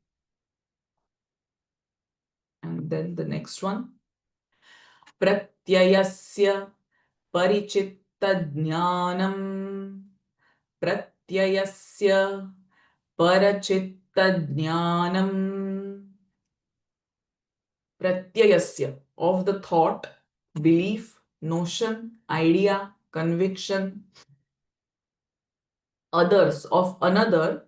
Speaker 1: And then the next one. Pratyayasya parichitta jnanam. Pratyayasya parachitta jnanam. Pratyayasya, of the thought, belief, notion, idea, conviction, others, of another,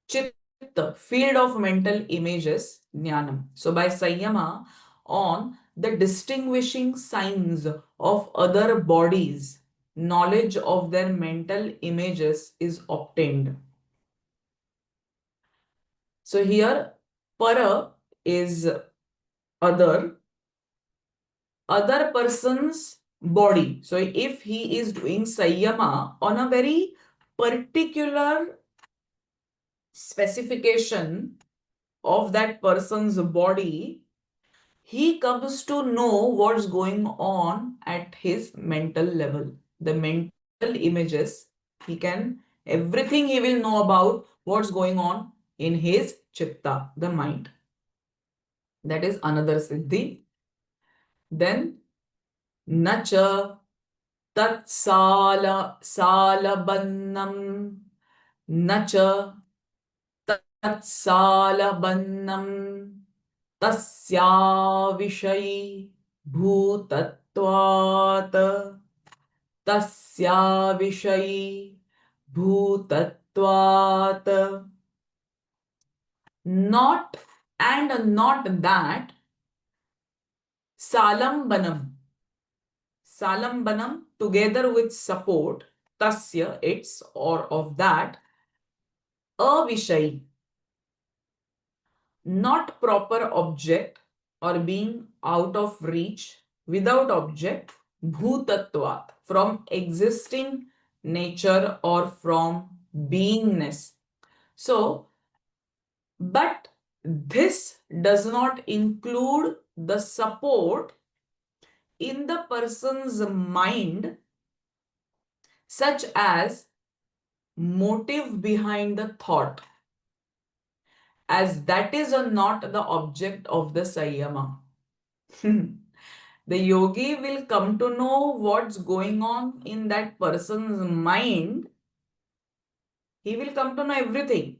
Speaker 1: chitta, field of mental images, jnanam. So by Sanyama, on the distinguishing signs of other bodies, knowledge of their mental images is obtained. So here, para is other person's body. So if he is doing Sanyama on a very particular specification of that person's body, he comes to know what's going on at his mental level. The mental images, everything he will know about what's going on in his chitta, the mind. That is another siddhi. Then, nacha तत्सालबन्नं न च तत्सालबन्नं तस्याविषयी भूतत्वात् तस्याविषयी भूतत्वात्. Not and not that. Salambanam. Salambanam together with support, tasya, its or of that, avishayi, not proper object or being out of reach, without object, bhutatvat, from existing nature or from beingness. So, but this does not include the support in the person's mind, such as motive behind the thought, as that is not the object of the Sanyama. The yogi will come to know what's going on in that person's mind. He will come to know everything.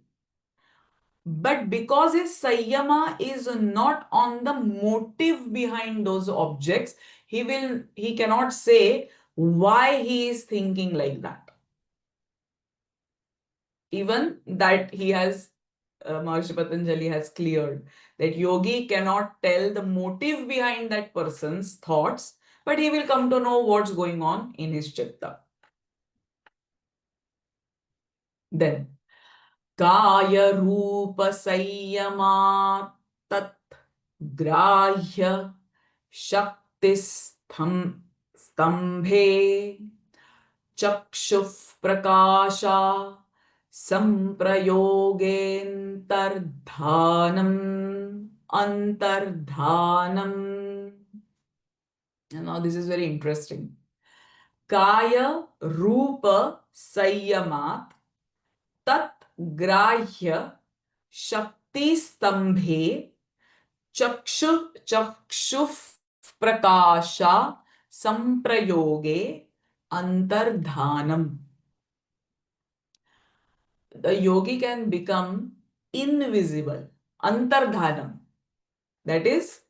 Speaker 1: But because his Sanyama is not on the motive behind those objects, he cannot say why he is thinking like that. Even that he has, Maharishi Patanjali has cleared that yogi cannot tell the motive behind that person's thoughts, but he will come to know what's going on in his chitta. Then, Kaya Rupa Sanyama Tat Grahya Shakti Stambhe Chakshuf Prakasha Samprayogentardhanam. Antardhanam. And now this is very interesting. Kaya Rupa Sanyamat Tat Grahya Shakti Stambhe Chakshuf Prakasha Samprayoge Antardhanam. The yogi can become invisible. Antardhanam. That is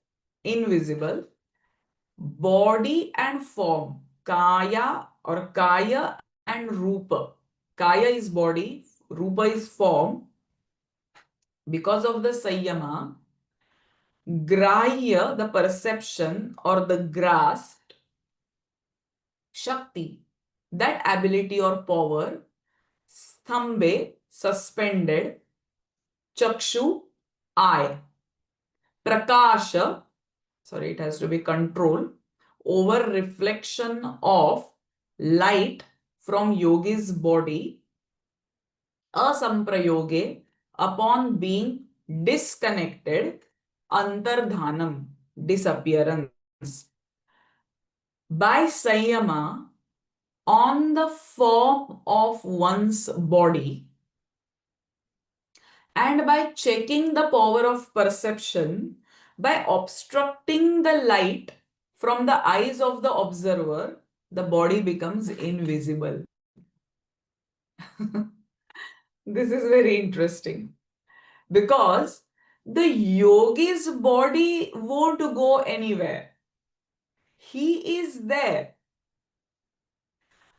Speaker 1: invisible. Body and form. Kaya and Rupa. Kaya is body, Rupa is form. Because of the Sanyama, Grahya, the perception or the grasp, Shakti, that ability or power, Sthambe, suspended, Chakshu, eye, Prakasha, sorry, it has to be control, over reflection of light from yogi's body, asamprayoge, upon being disconnected, antardhanam, disappearance. By Sanyama, on the form of one's body, and by checking the power of perception, by obstructing the light from the eyes of the observer, the body becomes invisible. This is very interesting because the yogi's body won't go anywhere. He is there.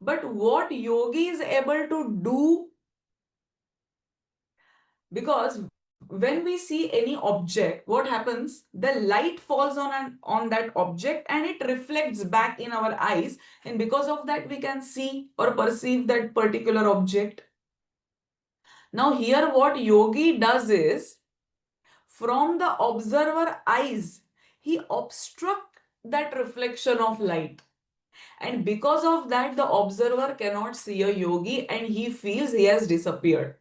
Speaker 1: But what yogi is able to do, because when we see any object, what happens? The light falls on that object and it reflects back in our eyes, and because of that we can see or perceive that particular object. Now here what yogi does is, from the observer eyes, he obstructs that reflection of light, and because of that the observer cannot see a yogi and he feels he has disappeared.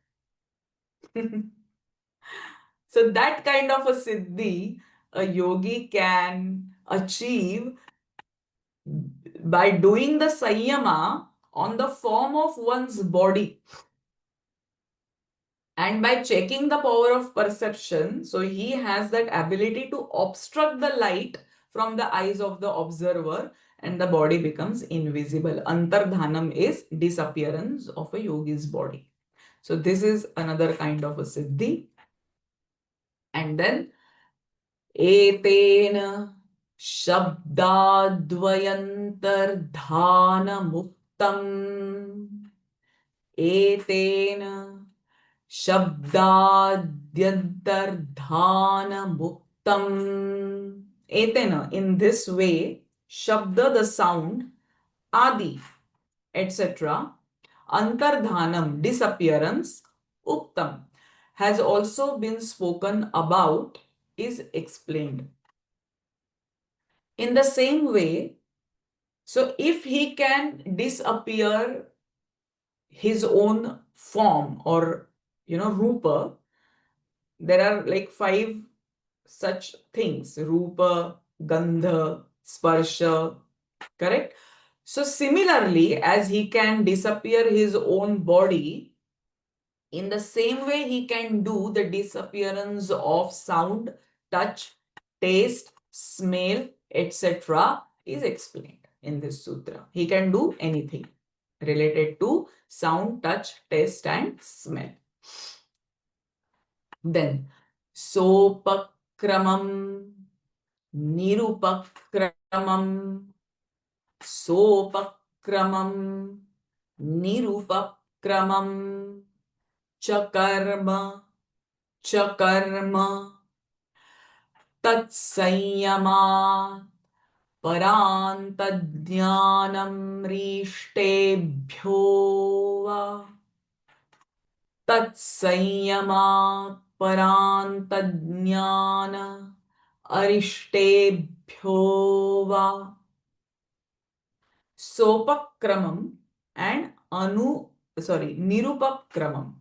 Speaker 1: So that kind of a siddhi a yogi can achieve by doing the sanyama on the form of one's body and by checking the power of perception. So he has that ability to obstruct the light from the eyes of the observer and the body becomes invisible. Antardhanam is disappearance of a yogi's body. So this is another kind of a siddhi. And then एतेन शब्दाद्वयन्तर्धानमुक्तम् एतेन शब्दाद्यन्तर्धानमुक्तम् etena, in this way, shabda, the sound, adi, etc., antardhanam, disappearance, uktam, has also been spoken about, is explained. In the same way, so if he can disappear his own form or, rupa, there are like 5 such things: rupa, gandha, sparsha, correct? So similarly, as he can disappear his own body, in the same way he can do the disappearance of sound, touch, taste, smell, etc. is explained in this sutra. He can do anything related to sound, touch, taste and smell. Then sopakramam, nirupakramam, sopakramam, nirupakramam, chakarma, chakarma, tatsanyama, parantadjnanam rishtebhyo va, tatsanyama, parantadjnana arishtebhyo va. Sopakramam and nirupakramam.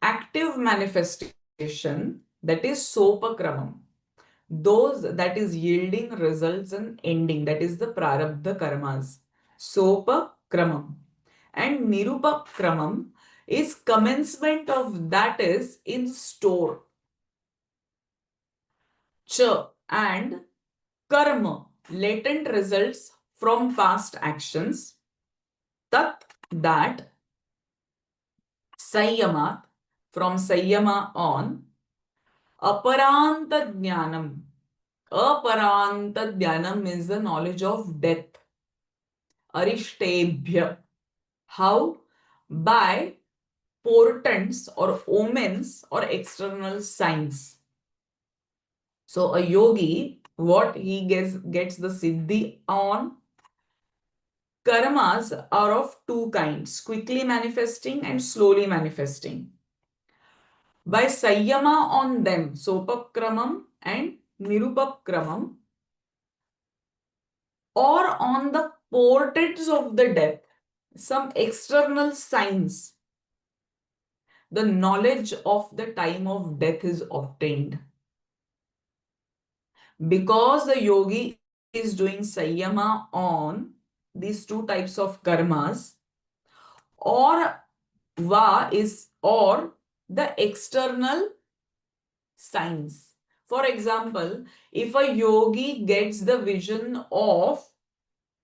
Speaker 1: Active manifestation that is sopakramam. Those that is yielding results and ending, that is the prarabdha karmas. Sopakramam. And nirupakramam is commencement of that is in store. Cha and karma, latent results from past actions. Tat, that. Sanyamat, from Sanyama on. Aparanta jnanam. Aparanta jnanam means the knowledge of death. Arishtebhya. How? By portents or omens or external signs. So a yogi, what he gets the siddhi on? Karmas are of two kinds, quickly manifesting and slowly manifesting. By Sanyama on them, Sopakramam and Nirupakramam, or on the portents of the death, some external signs, the knowledge of the time of death is obtained. Because the yogi is doing Sanyama on these two types of karmas, or va is or the external signs. For example, if a yogi gets the vision of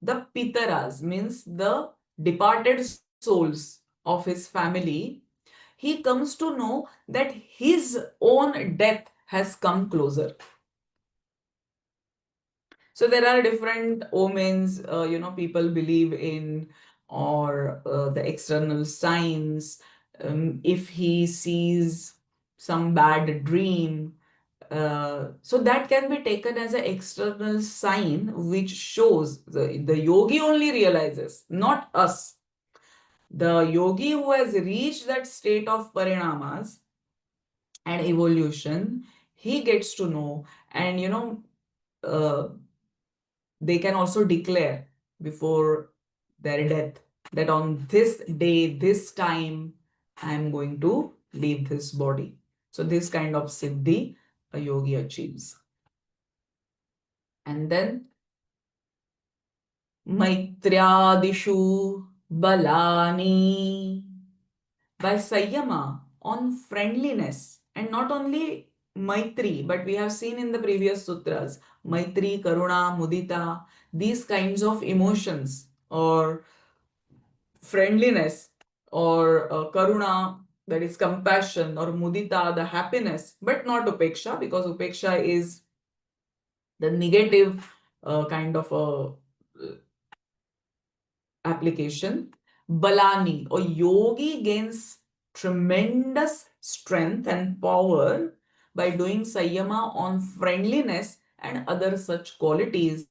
Speaker 1: the pitaras, means the departed souls of his family, he comes to know that his own death has come closer. So there are different omens, people believe in, or the external signs. If he sees some bad dream, so that can be taken as an external sign which shows the yogi only realizes, not us. The yogi who has reached that state of parinamas and evolution, he gets to know, and uh, they can also declare before their death that on this day, this time, I am going to leave this body. So this kind of siddhi a yogi achieves. And then Maitriyadishu Balani. By Sanyama on friendliness, and not only Maitri, but we have seen in the previous sutras, Maitri, Karuna, Mudita, these kinds of emotions, or friendliness, or Karuna, that is compassion, or Mudita, the happiness, but not Upeksha, because Upeksha is the negative kind of a application. Balani, or yogi gains tremendous strength and power by doing Sanyama on friendliness and other such qualities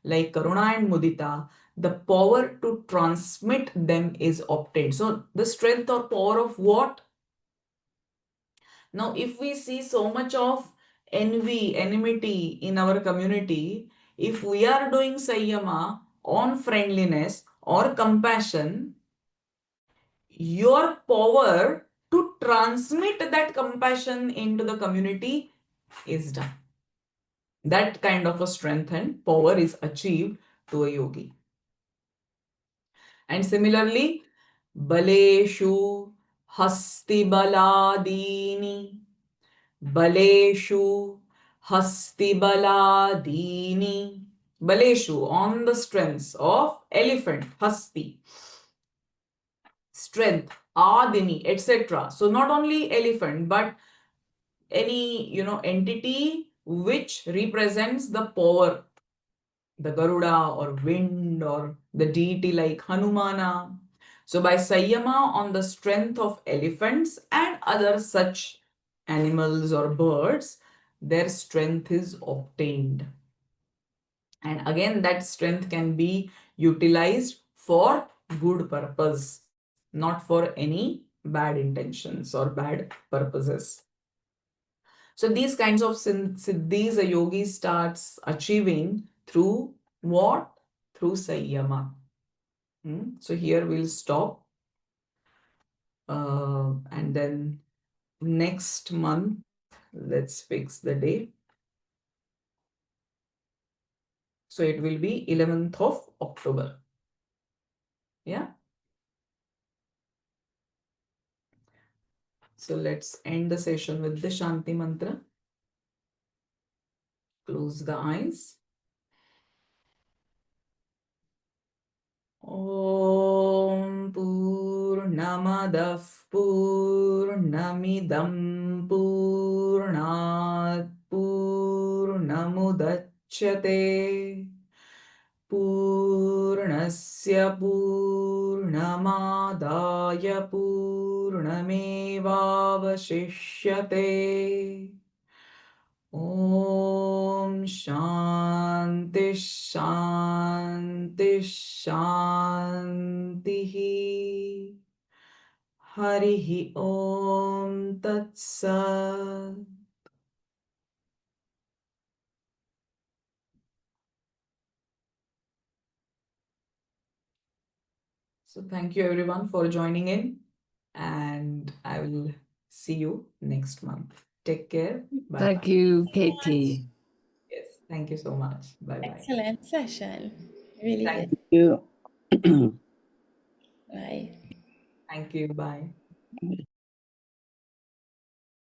Speaker 1: like Karuna and Mudita. The power to transmit them is obtained. So the strength or power of what? Now, if we see so much of envy, enmity in our community, if we are doing Sanyama on friendliness or compassion, your power to transmit that compassion into the community is done. That kind of a strength and power is achieved to a yogi. And similarly, Baleshu Hasti Baladini. Baleshu Hasti Baladini. Baleshu, on the strengths of elephant, Hasti, strength, Adini, etc. So not only elephant, but any entity which represents the power, the Garuda or wind or the deity like Hanumana. So by Sanyama on the strength of elephants and other such animals or birds, their strength is obtained. And again, that strength can be utilized for good purpose, not for any bad intentions or bad purposes. So these kinds of siddhis a yogi starts achieving through what? Through Sanyama. So here we'll stop. And then next month let's fix the date. So it will be 11th of October. Yeah. So let's end the session with the Shanti mantra. Close the eyes. Om Purnamadah Purnamidam Purnat Purnamudachyate Purnasya Purnamadaya Purnamevavashishyate. Om Shanti Shanti Shanti. Harihi Om Tat Sat. So thank you everyone for joining in, and I will see you next month. Take care. Bye
Speaker 2: Thank
Speaker 1: bye.
Speaker 2: you, Katie.
Speaker 1: Yes, thank you so much. Bye bye.
Speaker 3: Excellent session. Really
Speaker 1: Thank
Speaker 3: good.
Speaker 1: you.
Speaker 2: You.
Speaker 3: Bye.
Speaker 1: Thank you. Bye.